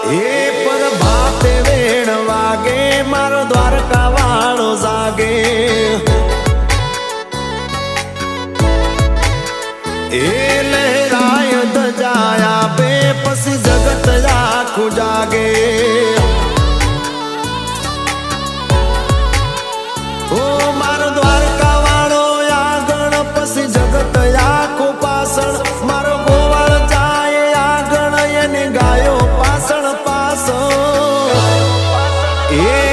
એ પર ભાતે વેણ વાગે મારો દ્વારકા વાળો જાગે એ લહેરાય ધજાયા બે પછી જગત આખું જાગે ઓ મારો દ્વારકા વાળો આગળ પછી જગત આખું પાછળ મારો ગોવાળ જાય આગળ એની ગાયો પાછળ પાછળ એ